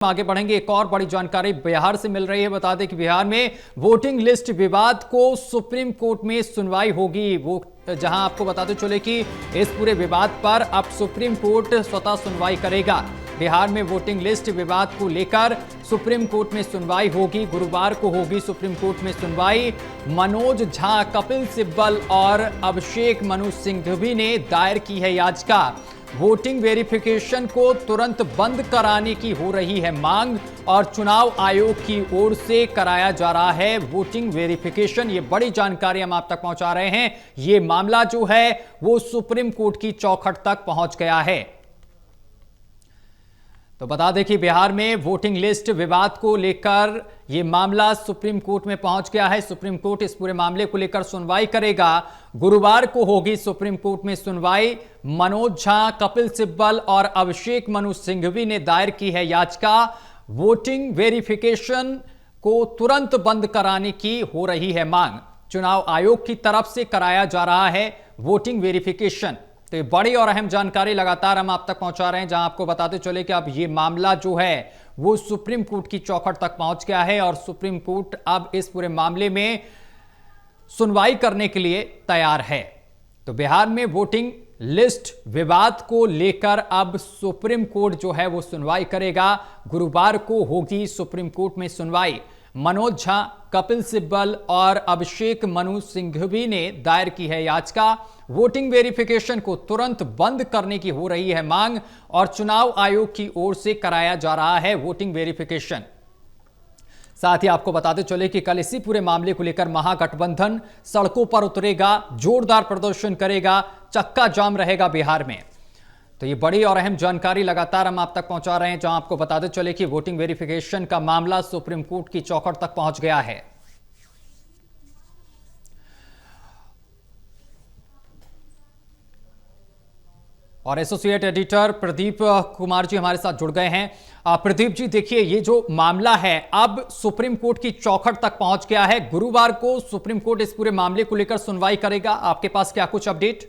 आगे बढ़ेंगे। एक और बड़ी जानकारी बिहार से मिल रही है। बता दें कि बिहार में वोटिंग लिस्ट विवाद को सुप्रीम कोर्ट में सुनवाई होगी। वो जहां आपको बताते चले कि इस पूरे विवाद पर अब सुप्रीम कोर्ट स्वतः सुनवाई करेगा। बिहार में वोटिंग लिस्ट विवाद को लेकर सुप्रीम कोर्ट में सुनवाई होगी। गुरुवार को होगी सुप्रीम कोर्ट में सुनवाई। मनोज झा, कपिल सिब्बल और अभिषेक मनु सिंघवी ने दायर की है याचिका। वोटिंग वेरिफिकेशन को तुरंत बंद कराने की हो रही है मांग और चुनाव आयोग की ओर से कराया जा रहा है वोटिंग वेरिफिकेशन। ये बड़ी जानकारी हम आप तक पहुंचा रहे हैं। ये मामला जो है वो सुप्रीम कोर्ट की चौखट तक पहुंच गया है। तो बता दें कि बिहार में वोटिंग लिस्ट विवाद को लेकर यह मामला सुप्रीम कोर्ट में पहुंच गया है। सुप्रीम कोर्ट इस पूरे मामले को लेकर सुनवाई करेगा। गुरुवार को होगी सुप्रीम कोर्ट में सुनवाई। मनोज झा, कपिल सिब्बल और अभिषेक मनु सिंघवी ने दायर की है याचिका। वोटिंग वेरिफिकेशन को तुरंत बंद कराने की हो रही है मांग। चुनाव आयोग की तरफ से कराया जा रहा है वोटिंग वेरिफिकेशन। तो ये बड़ी और अहम जानकारी लगातार हम आप तक पहुंचा रहे हैं, जहां आपको बताते चले कि अब ये मामला जो है वो सुप्रीम कोर्ट की चौखट तक पहुंच गया है और सुप्रीम कोर्ट अब इस पूरे मामले में सुनवाई करने के लिए तैयार है। तो बिहार में वोटिंग लिस्ट विवाद को लेकर अब सुप्रीम कोर्ट जो है वो सुनवाई करेगा। गुरुवार को होगी सुप्रीम कोर्ट में सुनवाई। मनोज झा, कपिल सिब्बल और अभिषेक मनु सिंघवी ने दायर की है याचिका। वोटिंग वेरिफिकेशन को तुरंत बंद करने की हो रही है मांग और चुनाव आयोग की ओर से कराया जा रहा है वोटिंग वेरिफिकेशन। साथ ही आपको बताते चले कि कल इसी पूरे मामले को लेकर महागठबंधन सड़कों पर उतरेगा, जोरदार प्रदर्शन करेगा, चक्का जाम रहेगा बिहार में। तो ये बड़ी और अहम जानकारी लगातार हम आप तक पहुंचा रहे हैं, जहां आपको बताते चले कि वोटिंग वेरिफिकेशन का मामला सुप्रीम कोर्ट की चौखट तक पहुंच गया है। और एसोसिएट एडिटर प्रदीप कुमार जी हमारे साथ जुड़ गए हैं। प्रदीप जी, देखिए ये जो मामला है अब सुप्रीम कोर्ट की चौखट तक पहुंच गया है। गुरुवार को सुप्रीम कोर्ट इस पूरे मामले को लेकर सुनवाई करेगा। आपके पास क्या कुछ अपडेट?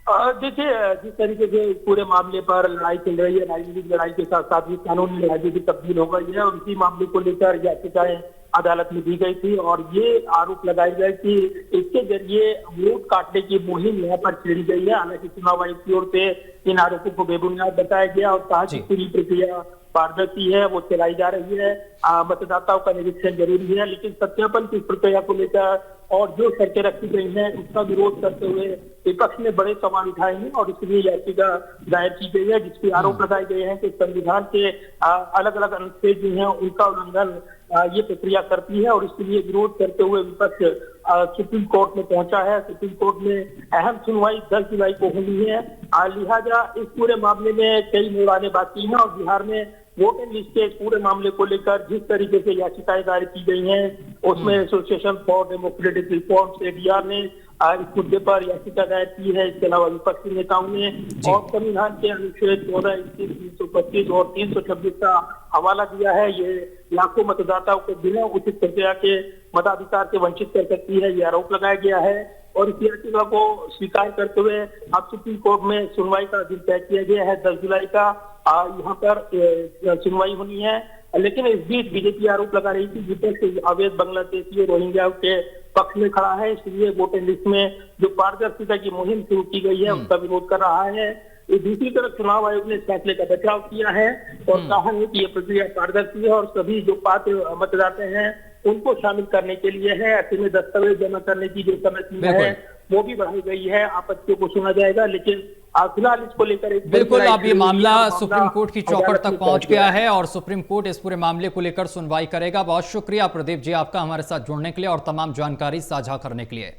देखिए, जिस तरीके से पूरे मामले पर लड़ाई चल रही है, राजनीतिक लड़ाई के साथ साथ ये कानूनी लड़ाई भी तब्दील हो गई है और इसी मामले को लेकर याचिकाएं अदालत में दी गई थी और ये आरोप लगाया गया कि इसके जरिए वोट काटने की मुहिम यहाँ पर छेड़ी गई है। हालांकि चुनाव आयोग की ओर से इन आरोपों को बेबुनियाद बताया गया और कहा कि पूरी प्रक्रिया पारदर्शी है, वो चलाई जा रही है, मतदाताओं का निरीक्षण जरूरी है, लेकिन सत्यापन की प्रक्रिया को लेकर और जो शर्तें रखी गई हैं उसका विरोध करते हुए विपक्ष ने बड़े सवाल उठाए हैं और इसलिए याचिका दायर की गई है, जिसके आरोप लगाए गए हैं कि संविधान के अलग अलग अनुच्छेद जो हैं उनका उल्लंघन ये प्रक्रिया करती है और इसके लिए विरोध करते हुए विपक्ष सुप्रीम कोर्ट में पहुंचा है। सुप्रीम कोर्ट में अहम सुनवाई 10 जुलाई को होनी है। लिहाजा इस पूरे मामले में कई मोड़ आने बाकी हैं और बिहार में वोटिंग लिस्ट के पूरे मामले को लेकर जिस तरीके से याचिकाएं दायर की गई हैं उसमें association for democratic reforms ADR ने इस मुद्दे पर याचिका दायर की है। इसके अलावा विपक्षी नेताओं ने और संविधान के अनुच्छेद 14, 325 और 326 का हवाला दिया है। ये लाखों मतदाताओं को बिना उचित प्रक्रिया के मताधिकार से वंचित कर सकती है, ये आरोप लगाया गया है और इस याचिका को स्वीकार करते हुए अब सुप्रीम कोर्ट में सुनवाई का दिन तय किया गया है 10 जुलाई का। यहाँ पर सुनवाई होनी है, लेकिन इस बीच बीजेपी आरोप लगा रही थी विपक्ष अवैध बांग्लादेशी और रोहिंग्या के पक्ष में खड़ा है, इसलिए वोटिंग लिस्ट में जो पारदर्शिता की मुहिम शुरू की गई है उसका विरोध कर रहा है। दूसरी तरफ चुनाव आयोग ने इस फैसले का बचाव किया है और कहा है कि यह प्रक्रिया पारदर्शी है और सभी जो पात्र मतदाता हैं उनको शामिल करने के लिए है। ऐसे में दस्तावेज जमा करने की जो समय सीमा है वो भी बढ़ाई गई है। आपत्तियों को सुना जाएगा, लेकिन फिलहाल इसको लेकर बिल्कुल अब ये मामला सुप्रीम कोर्ट की चौखट तक पहुंच गया है और सुप्रीम कोर्ट इस पूरे मामले को लेकर सुनवाई करेगा। बहुत शुक्रिया प्रदीप जी आपका हमारे साथ जुड़ने के लिए और तमाम जानकारी साझा करने के लिए।